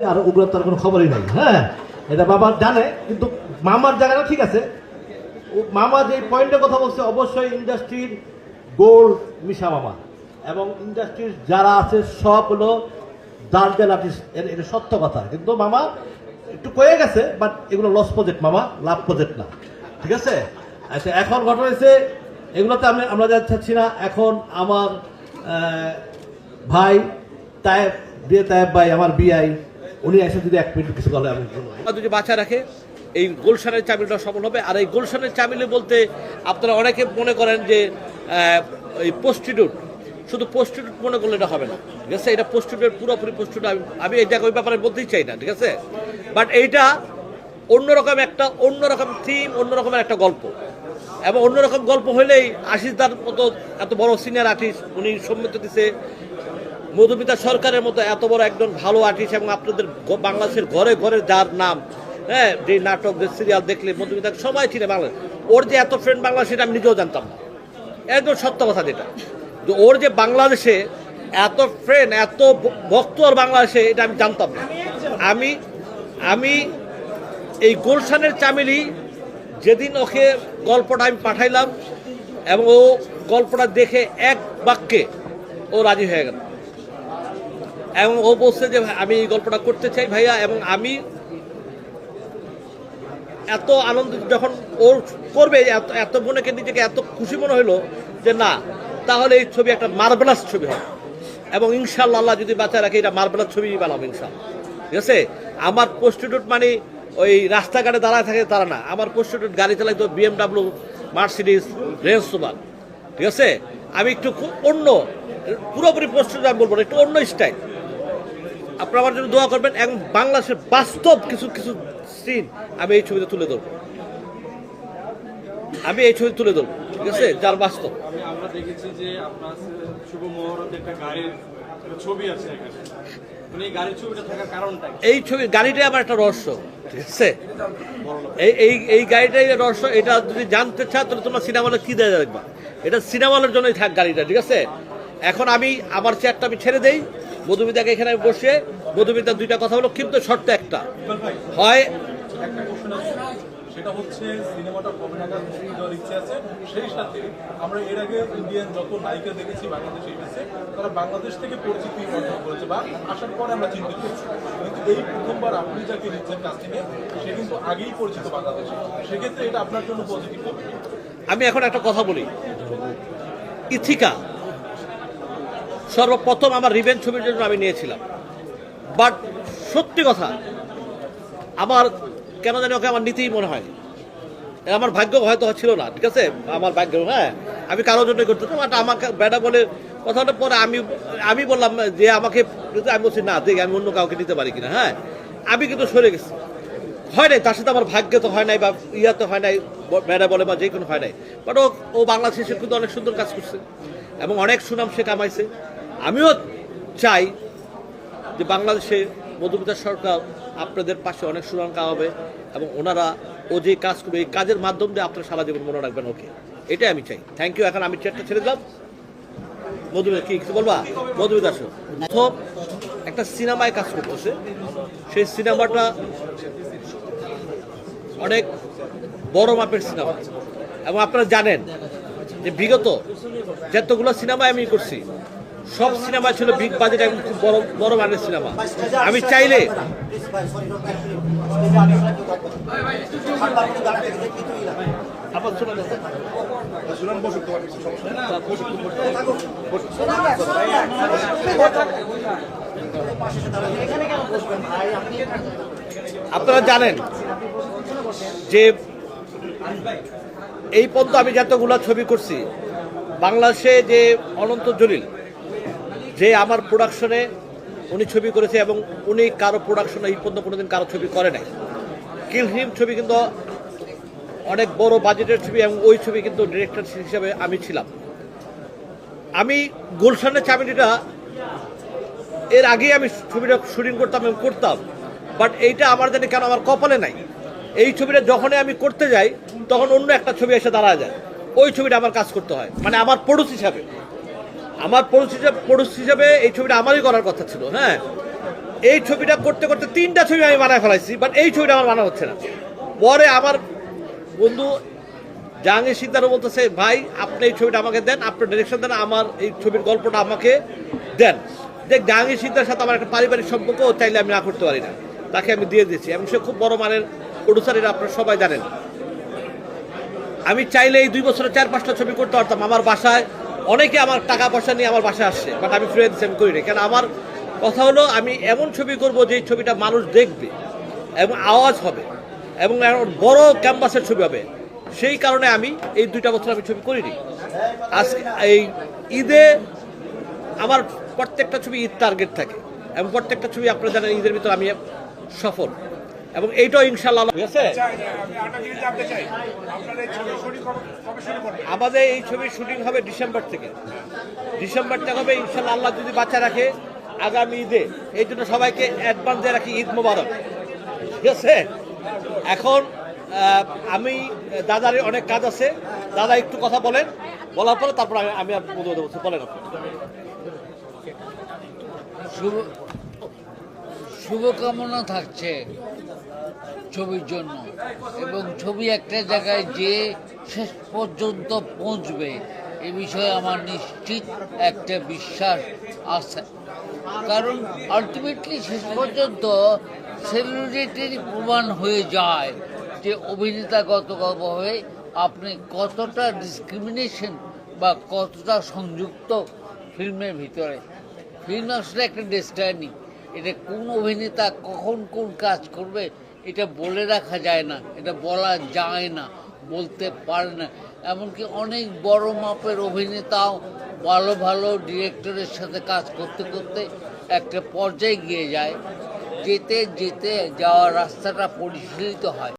আর উগ্রতার কোনো খবরই নাই। হ্যাঁ, এটা বাবা জানে, কিন্তু মামার জায়গাটা ঠিক আছে। মামা যে পয়েন্টের কথা বলছে, অবশ্যই ইন্ডাস্ট্রির গোল্ড মিশা মামা, এবং ইন্ডাস্ট্রির যারা আছে সব হলো দার্জেল আর্টিস্ট, এটা সত্য কথা। কিন্তু মামা একটু কয়ে গেছে, বাট এগুলো লস প্রজেক্ট মামা, লাভ প্রজেক্ট না। ঠিক আছে। আচ্ছা, এখন ঘটনা হয়েছে এগুলোতে আমরা যা চাচ্ছি না। এখন আমার ভাই তায়েব ভাই, আমার বিআই, উনি এসে যদি 1 মিনিট কিছু বলে আমি যদি বাঁচা রাখে এই গুলশানের চাবিলটা সফল হবে। আর এই গুলশানের চাবিলে বলতে আপনারা অনেকে মনে করেন যে এই প্রস্টিটিউট, শুধু প্রস্টিটিউট মনে করলে এটা হবে না। ঠিক আছে, এটা প্রস্টিটিউটের পুরোপুরি প্রস্টিটিউট আমি এই জায়গায় ওই ব্যাপারে বলতেই চাই না। ঠিক আছে, বাট এইটা অন্যরকম থিম, অন্যরকমের একটা গল্প, এবং অন্যরকম গল্প হলেই আশিসদার মতো এত বড় সিনিয়র আর্টিস্ট উনি সম্মত দিছে, মধুমিতা সরকারের মতো এত বড় একজন ভালো আর্টিস্ট, এবং আপনাদের বাংলাদেশের ঘরে ঘরে যার নাম, হ্যাঁ, যে নাটক যে সিরিয়াল দেখলে মধুমিতা সবাই চিনে বাংলাদেশ। ওর যে এত ফ্রেন্ড বাংলাদেশ, সেটা আমি নিজেও জানতাম না। একদম সত্য কথা যেটা, যে ওর যে বাংলাদেশে এত ফ্রেন্ড, এত ভক্ত আর বাংলাদেশে, এটা আমি জানতাম না। আমি এই গুলশানের চামেলি যেদিন ওকে গল্পটা আমি পাঠাইলাম, এবং ও গল্পটা দেখে এক বাক্যে ও রাজি হয়ে গেল, এবং ও বলছে যে আমি এই গল্পটা করতে চাই ভাইয়া। এবং আমি এত আনন্দিত যখন ওর করবে, এত বোনকে নিজেকে এত খুশি মনে হলো যে না, তাহলে এই ছবি একটা মার্বেলাস ছবি হবে, এবং ইনশাআল্লাহ আল্লাহ যদি বাঁচা রাখে এটা মার্বেলাস ছবি বানাবো ইনশাআল্লাহ। ঠিক আছে, আমার প্রস্টিটিউট মানে ওই রাস্তাঘাটে দাঁড়ায় থাকে তারা না, আমার প্রস্টিটিউট গাড়ি চালাই তো BMW, মার্সিডিজ, রেঞ্জ রোভার। ঠিক আছে, আমি একটু অন্য, পুরোপুরি প্রস্টিটিউট আমি বলবো না, একটু অন্য স্টাইল। আপনারা আমার জন্য দোয়া করবেন, এবং বাংলাদেশের বাস্তব কিছু কিছু সিন আমি এই ছবিতে তুলে ধরবো, ঠিক আছে, যার বাস্তব। আমরা দেখেছি যে আপনার শুভ মুহূর্তে একটা গাড়ির ছবি আছে এখানে, মানে এই গাড়ির ছবিটা থাকার কারণটা এই ছবি গাড়িটাই আমার একটা রহস্য। ঠিক আছে, এই গাড়িটাই রহস্য। এটা যদি জানতে চাও তাহলে তোমরা সিনেমা হলে কি দেওয়া দেখবা, এটা সিনেমা হলের জন্যই থাক গাড়িটা। ঠিক আছে, এখন আমি আমার চেয়ারটা আমি ছেড়ে দেই, মধুমিতাকে এখানে বসে, মধুমিতার 2টা কথা হলো, কিন্তু শর্ত একটা হয়। একটা কোশ্চেন আছে, সেটা হচ্ছে সিনেমাটা কবে নাগাদ মুক্তি দেওয়ার ইচ্ছে আছে। সেই সাথে আমরা এর আগে ইন্ডিয়ান যত নায়িকা দেখেছি বাংলাদেশে এসেছে, তারা বাংলাদেশ থেকে পরিচিতি অর্জন করেছে বা আসার পরে আমরা চিন্তিত হয়েছি। কিন্তু এই প্রথমবার আপনি যাকে নিচ্ছেন কাস্টিংয়ে, সে কিন্তু আগেই পরিচিত বাংলাদেশে। সেক্ষেত্রে এটা আপনার জন্য পজিটিভ হবে। আমি এখন একটা কথা বলি, ইথিকা সর্বপ্রথম আমার রিভেঞ্জ ছবির জন্য আমি নিয়েছিলাম, বাট সত্যি কথা আমার কেন জানি ওকে আমার নিতেই মনে হয়, আমার ভাগ্য হয়তো ছিল না। ঠিক আছে, আমার ভাগ্য, হ্যাঁ, আমি কারোর জন্য করতে, বাট আমাকে বেটা বলে কথাটা পরে আমি বললাম যে আমাকে, আমি বলছি না, দেখি আমি অন্য কাউকে নিতে পারি কিনা। হ্যাঁ, আমি কিন্তু সরে গেছি, হয় নাই, তার সাথে আমার ভাগ্য তো হয় নাই, বা ইয়াতে হয় নাই, বেড়া বলে বা যে কোনো হয় নাই। বাট ও বাংলাদেশে কিন্তু অনেক সুন্দর কাজ করছে, এবং অনেক সুনাম সে কামাইছে। আমিও চাই যে বাংলাদেশে মধুমিতা সরকার আপনাদের পাশে অনেক সুনাম কামাবে, এবং ওনারা ও যে কাজ করবে, এই কাজের মাধ্যম দিয়ে আপনারা সারা জীবন মনে রাখবেন ওকে, এটাই আমি চাই। Thank you. এখন আমি চেয়ারটা ছেড়ে দিলাম। মধুমিতা কি কিছু বলবা? মধুমিতা প্রথম একটা সিনেমায় কাজ করতেছে, সেই সিনেমাটা অনেক বড় মাপের সিনেমা, এবং আপনারা জানেন যে বিগত যতগুলো সিনেমায় আমি করছি, সব সিনেমা ছিল বিগ বাজেট এবং খুব বড় মানের সিনেমা। আমি চাইলে আপনারা জানেন যে এই পর্যন্ত আমি যতগুলো ছবি করছি বাংলাদেশে, যে অনন্ত জলিল যে আমার প্রোডাকশনে উনি ছবি করেছে, এবং উনি কারো প্রোডাকশনে এই পর্যন্ত কোনোদিন কারো ছবি করে নাই। কিল হিম ছবি কিন্তু অনেক বড় বাজেটের ছবি, এবং ওই ছবি কিন্তু ডিরেক্টর হিসেবে আমি ছিলাম। আমি গুলশানের চাবিটা এর আগেই আমি ছবিটা শুটিং করতাম, বাট এইটা আমার জানি কেন আমার কপালে নাই। এই ছবিটা যখনই আমি করতে যাই, তখন অন্য একটা ছবি এসে দাঁড়া যায়, ওই ছবিটা আমার কাজ করতে হয়, মানে আমার প্রোডিউস হিসাবে। আমার প্রোডিউস হিসাবে এই ছবিটা আমারই করার কথা ছিল। হ্যাঁ, এই ছবিটা করতে করতে 3টা ছবি আমি বানায় ফেলাইছি, বাট এই ছবিটা আমার বানা হচ্ছে না। পরে আমার বন্ধু জাহাঙ্গীর সিকদারও বলতেছে, ভাই আপনি এই ছবিটা আমাকে দেন, আপনার ডিরেকশন দেন, আমার এই ছবির গল্পটা আমাকে দেন। দেখ, জাহাঙ্গীর সিকদারের সাথে আমার একটা পারিবারিক সম্পর্ক, চাইলে আমি না করতে পারি না, তাকে আমি দিয়ে দিয়েছি, এবং সে খুব বড় মানের প্রডিউসার, এটা আপনারা সবাই জানেন। আমি চাইলে এই 2 বছরে 4-5টা ছবি করতে পারতাম। আমার বাসায় অনেকে আমার টাকা পয়সা নিয়ে আমার বাসায় আসছে, বাট আমি ফ্রি দিচ্ছি, আমি করি না। কেন, আমার কথা হলো আমি এমন ছবি করব যে ছবিটা মানুষ দেখবে এবং আওয়াজ হবে এবং বড় ক্যানভাসের ছবি হবে। সেই কারণে আমি এই 2টা বছর আমি ছবি করিনি। আজকে এই ঈদে আমার প্রত্যেকটা ছবি ঈদ টার্গেট থাকে, এবং প্রত্যেকটা ছবি আপনারা জানেন ঈদের ভিতরে আমি সফল, এবং এইটাও ইনশাল্লাহ ঠিক আছে। আমাদের এই ছবির শুটিং হবে ডিসেম্বর থেকে হবে ইনশাল্লাহ, আল্লাহ যদি বাচ্চা রাখে আগামী ঈদে। এই জন্য সবাইকে অ্যাডভান্স দিয়ে রাখি, ঈদ মোবারক, ঠিক আছে। এখন আমি দাদার অনেক কাজ আছে, দাদা একটু কথা বলেন, বলার পরে তারপর আমি আর বলে দেবো, বলেন আপনি। শুভকামনা থাকছে ছবির জন্য, এবং ছবি একটা জায়গায় যে শেষ পর্যন্ত পৌঁছবে এ বিষয়ে আমার নিশ্চিত একটা বিশ্বাস আছে। কারণ আলটিমেটলি শেষ পর্যন্ত সেলিব্রিটির প্রমাণ হয়ে যায় যে অভিনেতাগতভাবে আপনি কতটা ডিসক্রিমিনেশন বা কতটা সংযুক্ত ফিল্মের ভিতরে। ফিল্ম আসলে একটা ডেস্টিনি, এটা কোন অভিনেতা কখন কোন কাজ করবে এটা বলে রাখা যায় না, এটা বলা যায় না, বলতে পারে না। এমনকি অনেক বড় মাপের অভিনেতাও ভালো ভালো ডিরেক্টরের সাথে কাজ করতে করতে একটা পর্যায়ে গিয়ে যায়, যেতে যেতে যাওয়ার রাস্তাটা পরিশীলিত হয়।